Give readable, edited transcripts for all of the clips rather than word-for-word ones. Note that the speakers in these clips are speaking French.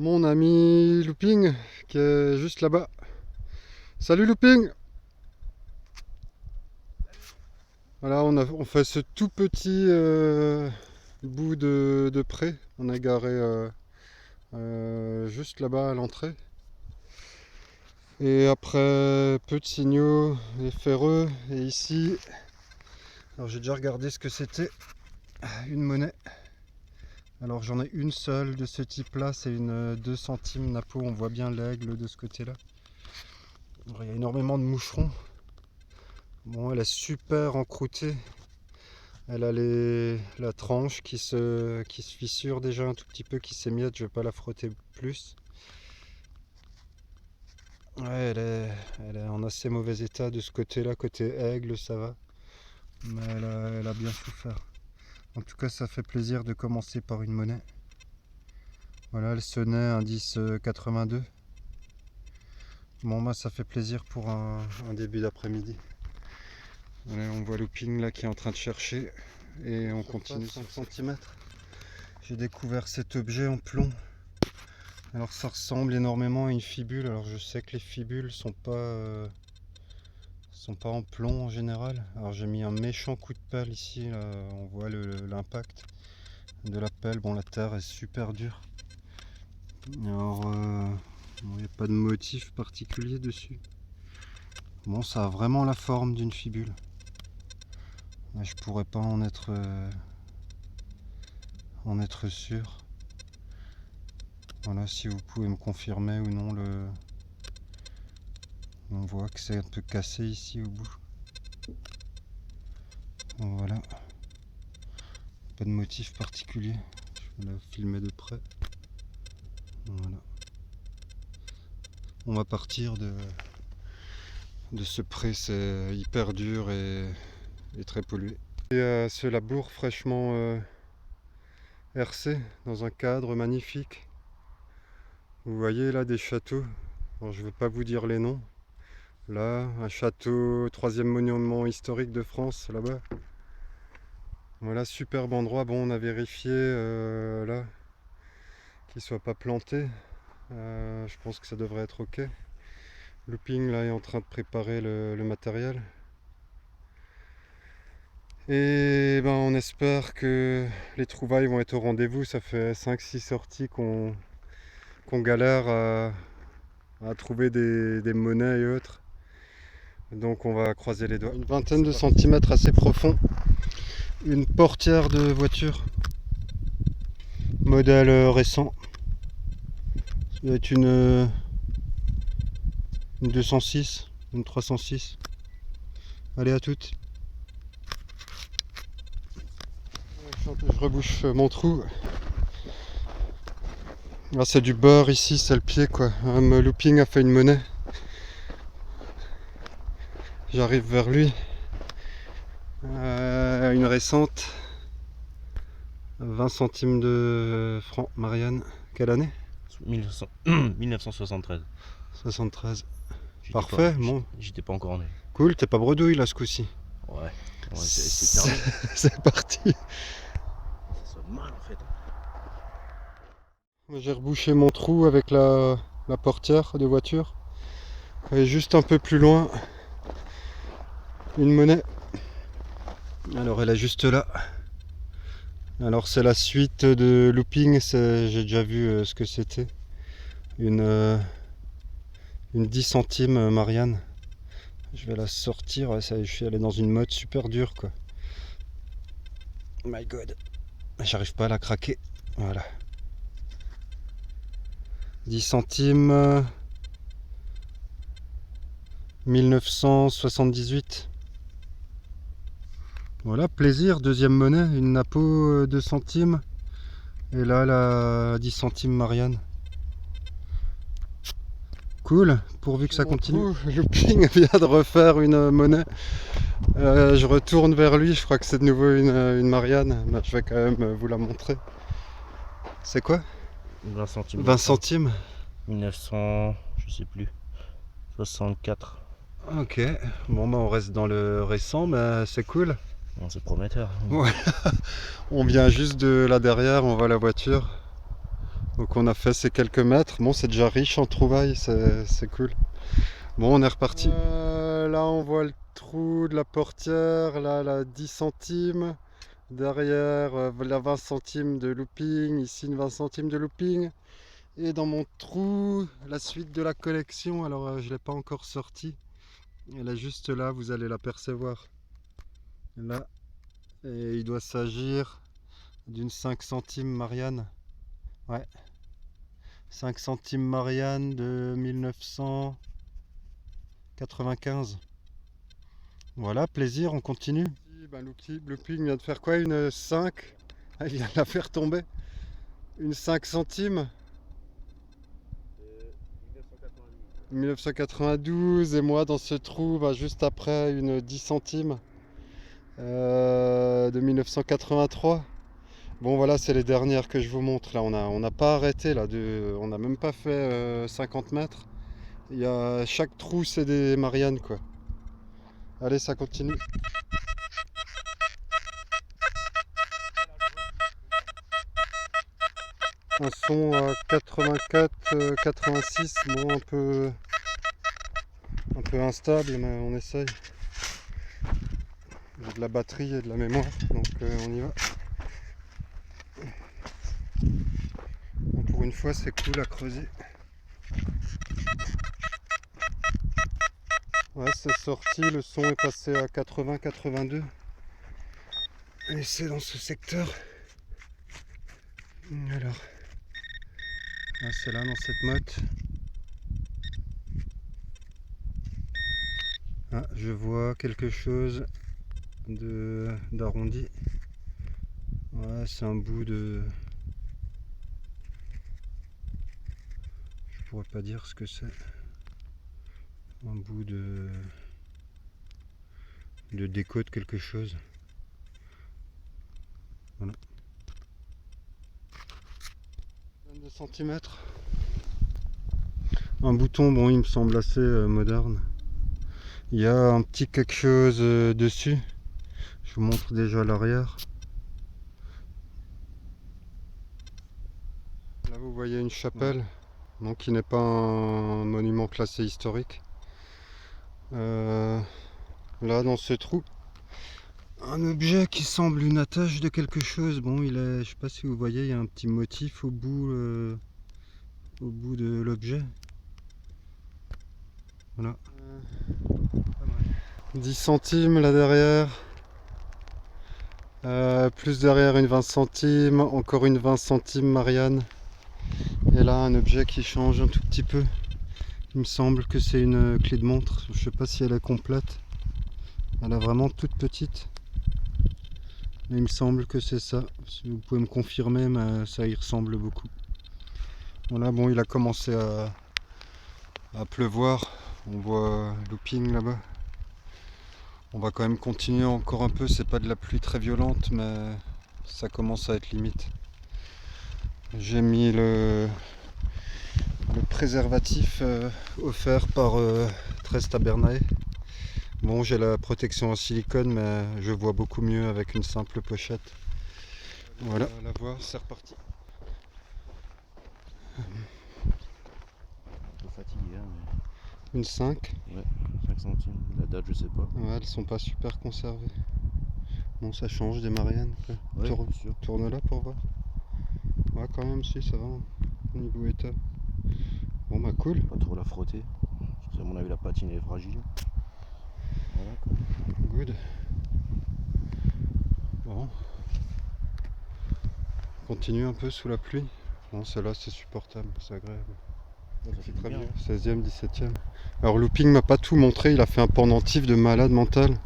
mon ami Looping qui est juste là-bas. Salut Looping! Voilà, on fait ce tout petit bout de pré. On est garé juste là-bas à l'entrée. Et après, peu de signaux, les ferreux. Et ici, alors j'ai déjà regardé ce que c'était. Une monnaie. Alors j'en ai une seule de ce type-là, c'est une 2 centimes Napo. On voit bien l'aigle de ce côté-là. Il y a énormément de moucherons. Bon, elle est super encroûtée. Elle a la tranche qui se fissure déjà un tout petit peu, qui s'émiette. Je vais pas la frotter plus. Ouais, elle est en assez mauvais état de ce côté-là. Côté aigle, ça va. Mais elle a bien souffert. En tout cas, ça fait plaisir de commencer par une monnaie. Voilà, elle sonnait indice 82. Bon, bah, ça fait plaisir pour un début d'après-midi. Voilà, on voit Looping là qui est en train de chercher. Et on continue 5 cm. J'ai découvert cet objet en plomb. Alors ça ressemble énormément à une fibule. Alors je sais que les fibules sont pas en plomb en général. Alors j'ai mis un méchant coup de pelle ici. Là, on voit l'impact de la pelle. Bon, la terre est super dure. Alors il n'y a pas de motif particulier dessus. Bon, ça a vraiment la forme d'une fibule. Mais je pourrais pas en être sûr. Voilà, si vous pouvez me confirmer ou non on voit que c'est un peu cassé ici au bout. Bon, voilà. Pas de motif particulier. Je vais la filmer de près. Voilà. On va partir de ce pré, c'est hyper dur et très pollué. Et ce labour fraîchement hercé dans un cadre magnifique. Vous voyez là des châteaux. Alors, je ne vais pas vous dire les noms. Là, un château, 3e monument historique de France, là-bas. Voilà, superbe endroit. Bon, on a vérifié là qu'il ne soit pas planté. Je pense que ça devrait être ok. Looping là est en train de préparer le matériel. Et ben on espère que les trouvailles vont être au rendez-vous. Ça fait 5-6 sorties qu'on galère à trouver des monnaies et autres. Donc on va croiser les doigts. Une vingtaine de centimètres assez profond. Une portière de voiture. Modèle récent. Ça doit être une 206, une 306. Allez, à toutes. Je rebouche mon trou. Ah, c'est du bord ici, c'est le pied quoi. Un Looping a fait une monnaie. J'arrive vers lui. Une récente. 20 centimes de francs, Marianne. Quelle année? 1973. 73. Parfait, bon. J'étais pas encore né. Cool, t'es pas bredouille là ce coup-ci. Ouais, c'est terminé. C'est parti. Ça sonne mal en fait. J'ai rebouché mon trou avec la portière de voiture. Et juste un peu plus loin, une monnaie. Alors elle est juste là. Alors c'est la suite de Looping, j'ai déjà vu ce que c'était. Une 10 centimes Marianne. Je vais la sortir, elle est dans une mode super dure quoi. My god. J'arrive pas à la craquer. Voilà. 10 centimes. 1978. Voilà, plaisir, deuxième monnaie, une Napo 2 centimes. Et là, la 10 centimes Marianne. Cool, pourvu que ça continue. Looping vient de refaire une monnaie. Je retourne vers lui, je crois que c'est de nouveau une Marianne. Mais je vais quand même vous la montrer. C'est quoi? 20 centimes. 20 centimes 1900, je sais plus. 64. Ok, bon bah on reste dans le récent, mais c'est cool. Bon, c'est prometteur. Ouais. On vient juste de là derrière, on voit la voiture. Donc on a fait ces quelques mètres. Bon, c'est déjà riche en trouvailles, c'est cool. Bon, on est reparti. Là, on voit le trou de la portière, là, la 10 centimes. Derrière, la 20 centimes de looping, ici une 20 centimes de looping. Et dans mon trou, la suite de la collection. Alors, je ne l'ai pas encore sortie. Elle est juste là, vous allez l'apercevoir. Là. Et il doit s'agir d'une 5 centimes Marianne. Ouais. 5 centimes Marianne de 1995. Voilà, plaisir, on continue. Ben, Looping vient de faire quoi? Une 5. Il vient de la faire tomber. Une 5 centimes. 1992. Et moi dans ce trou, ben, juste après une 10 centimes de 1983. Bon voilà, c'est les dernières que je vous montre. Là, on n'a pas arrêté là, on n'a même pas fait 50 mètres. Chaque trou c'est des Mariannes quoi. Allez, ça continue. Un son à 84, 86, bon un peu instable, mais on essaye. J'ai de la batterie et de la mémoire, donc on y va. Bon, pour une fois, c'est cool à creuser. Ouais, c'est sorti, le son est passé à 80-82. Et c'est dans ce secteur. Alors, là, c'est là, dans cette motte. Ah, je vois quelque chose d'arrondi. Ouais, c'est un bout de... Je pourrais pas dire ce que c'est. Un bout de déco de quelque chose. Voilà. 22 cm. Un bouton, bon, il me semble assez moderne. Il y a un petit quelque chose dessus. Je vous montre déjà l'arrière. Là, vous voyez une chapelle, donc qui n'est pas un monument classé historique. Là, dans ce trou, un objet qui semble une attache de quelque chose. Bon, je sais pas si vous voyez, il y a un petit motif au bout de l'objet. Voilà. 10 centimes là derrière. Plus derrière une 20 centimes, encore une 20 centimes Marianne. Et là, un objet qui change un tout petit peu. Il me semble que c'est une clé de montre. Je sais pas si elle est complète. Elle est vraiment toute petite. Mais il me semble que c'est ça. Si vous pouvez me confirmer, mais ça y ressemble beaucoup. Voilà, bon, il a commencé à pleuvoir. On voit looping là-bas. On va quand même continuer encore un peu. C'est pas de la pluie très violente, mais ça commence à être limite. J'ai mis le préservatif offert par Tres Tabernae. Bon, j'ai la protection en silicone, mais je vois beaucoup mieux avec une simple pochette. Voilà, la voir, c'est reparti. Fatigué, hein, Une 5. Ouais, 5 centimes. La date, je sais pas. Ouais, elles sont pas super conservées. Bon, ça change des Mariannes. Ouais, bien sûr. Tourne-la pour voir. Ouais, quand même, si, ça va. Au niveau état. Bon, bah, cool. Pas trop la frotter. Parce que à mon avis, la patine est fragile. Voilà, quoi. Good. Bon. On continue un peu sous la pluie. Bon, celle-là, c'est supportable, c'est agréable. Ouais, ça fait Très bien. bien. 16e, 17e. Alors, Looping m'a pas tout montré. Il a fait un pendentif de malade mental.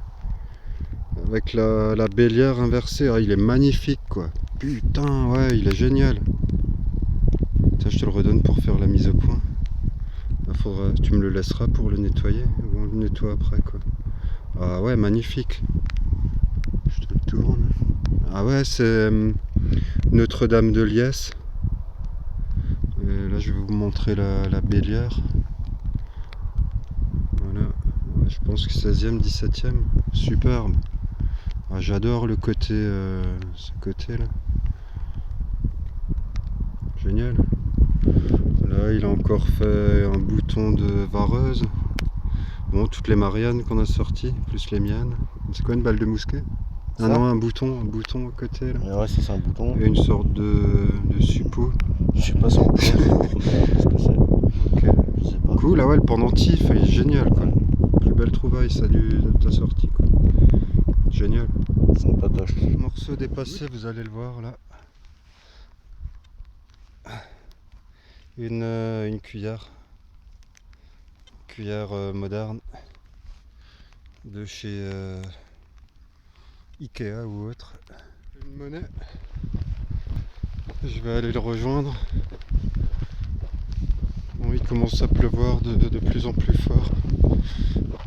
Avec la bélière inversée. Ah, il est magnifique, quoi. Putain, ouais, il est génial. Tiens, je te le redonne pour faire la mise au point. Tu me le laisseras pour le nettoyer. Ou on le nettoie après, quoi. Ah ouais, magnifique. Je te le tourne. Ah ouais, c'est Notre-Dame de Liesse. Et là, je vais vous montrer la bélière. Voilà. Ouais, je pense que 16e, 17e. Superbe. Ah, j'adore le côté, ce côté-là. Génial. Là il a encore fait un bouton de vareuse. Bon, toutes les Mariannes qu'on a sorties, plus les miennes. C'est quoi une balle de mousquet? Ah non, un bouton à côté là. Ouais, ça c'est un bouton. Et une sorte de suppôt. Je sais pas si on peut ce que c'est. Ok. Je sais pas. Cool, ah ouais, le pendentif, il est génial quoi. Plus belle trouvaille ça de ta sortie quoi. Génial. C'est une patoche. Morceau dépassé, vous allez le voir là. Une cuillère. Cuillère moderne. De chez Ikea ou autre. Une monnaie. Je vais aller le rejoindre. Bon, il commence à pleuvoir de plus en plus fort.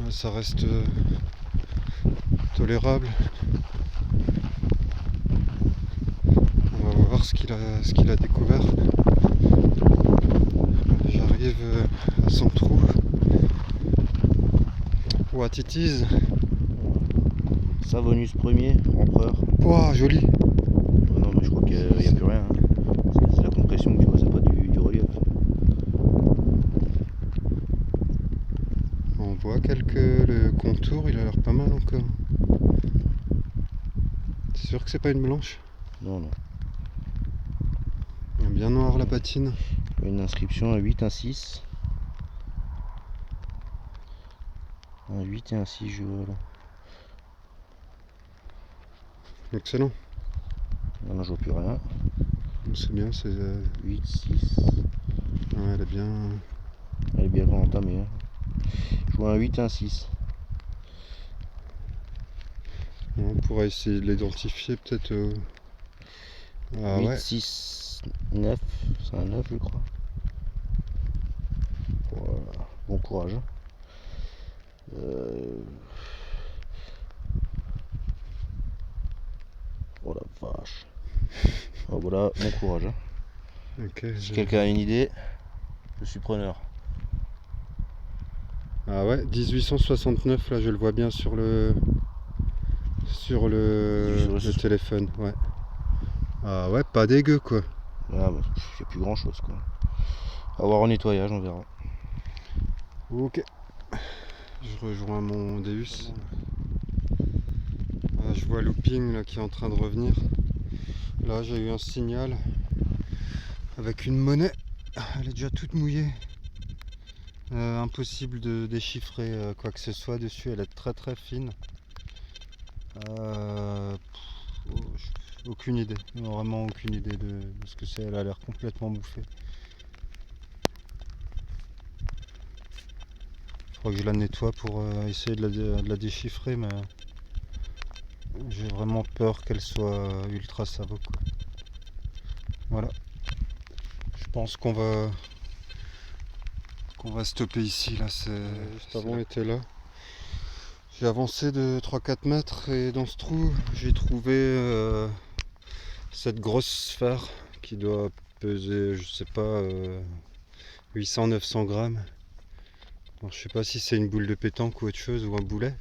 Ça reste tolérable. On va voir ce qu'il a découvert. J'arrive à son trou. What it is. Savonius Ier, empereur. Wow, joli. Oh non mais je crois qu'il n'y a plus rien. Hein. C'est la compression que tu vois, c'est pas du relief. On voit le contour, il a l'air pas mal encore. C'est sûr que c'est pas une blanche? Non, non. Il est bien noir la patine. Une inscription, un 8, un 6. Un 8 et un 6, je vois là. Excellent. Non, non, je vois plus rien. C'est bien, c'est... 8, 6. Ouais, elle est bien... Elle est bien entamée. Hein. Je vois un 8 et un 6. On pourrait essayer de l'identifier peut-être... Ah 8, ouais. 6, 9. C'est un 9, je crois. Voilà. Bon courage. Oh la vache. Oh voilà, bon courage. Hein. Ok. Si quelqu'un a une idée, je suis preneur. Ah ouais, 1869, là je le vois bien sur le téléphone, ouais. Ah ouais, pas dégueu quoi. Ah bah, il n'y a plus grand chose quoi. À voir au nettoyage, on verra. Ok. Je rejoins mon Deus. Ah, je vois Looping là, qui est en train de revenir. Là j'ai eu un signal avec une monnaie. Elle est déjà toute mouillée. Impossible de déchiffrer quoi que ce soit dessus, elle est très très fine. Aucune idée, vraiment aucune idée de ce que c'est, elle a l'air complètement bouffée. Il faudra que je la nettoie pour essayer de la déchiffrer, mais j'ai vraiment peur qu'elle soit ultra savo quoi. Voilà, je pense qu'on va stopper ici là. Juste avant on était là. J'ai avancé de 3-4 mètres et dans ce trou j'ai trouvé cette grosse sphère qui doit peser, je sais pas, 800-900 grammes. Alors, je sais pas si c'est une boule de pétanque ou autre chose ou un boulet.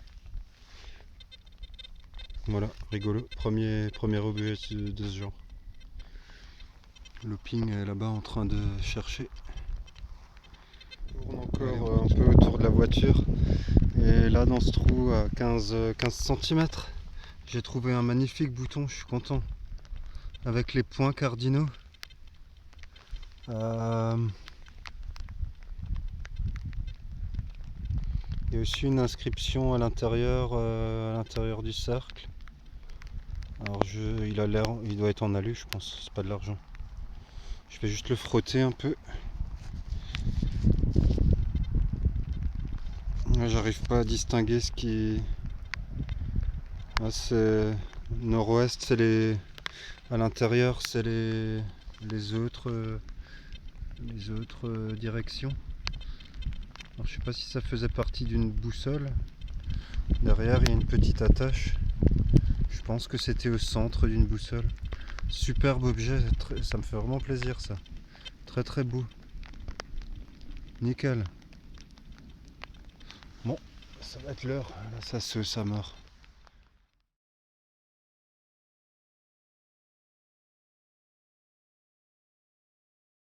Voilà, rigolo, premier objet de ce genre. Looping est là-bas en train de chercher. On tourne encore un peu autour de la voiture. Et là dans ce trou à 15 cm, j'ai trouvé un magnifique bouton, je suis content. Avec les points cardinaux. Il y a aussi une inscription à l'intérieur du cercle. Alors il doit être en alu, je pense, c'est pas de l'argent. Je vais juste le frotter un peu. J'arrive pas à distinguer ce qui... Ah, c'est nord-ouest, c'est les... À l'intérieur, c'est les autres directions. Alors, je sais pas si ça faisait partie d'une boussole. Derrière, il y a une petite attache. Je pense que c'était au centre d'une boussole. Superbe objet, ça me fait vraiment plaisir ça. Très très beau. Nickel. Bon, ça va être l'heure. Là, ça meurt.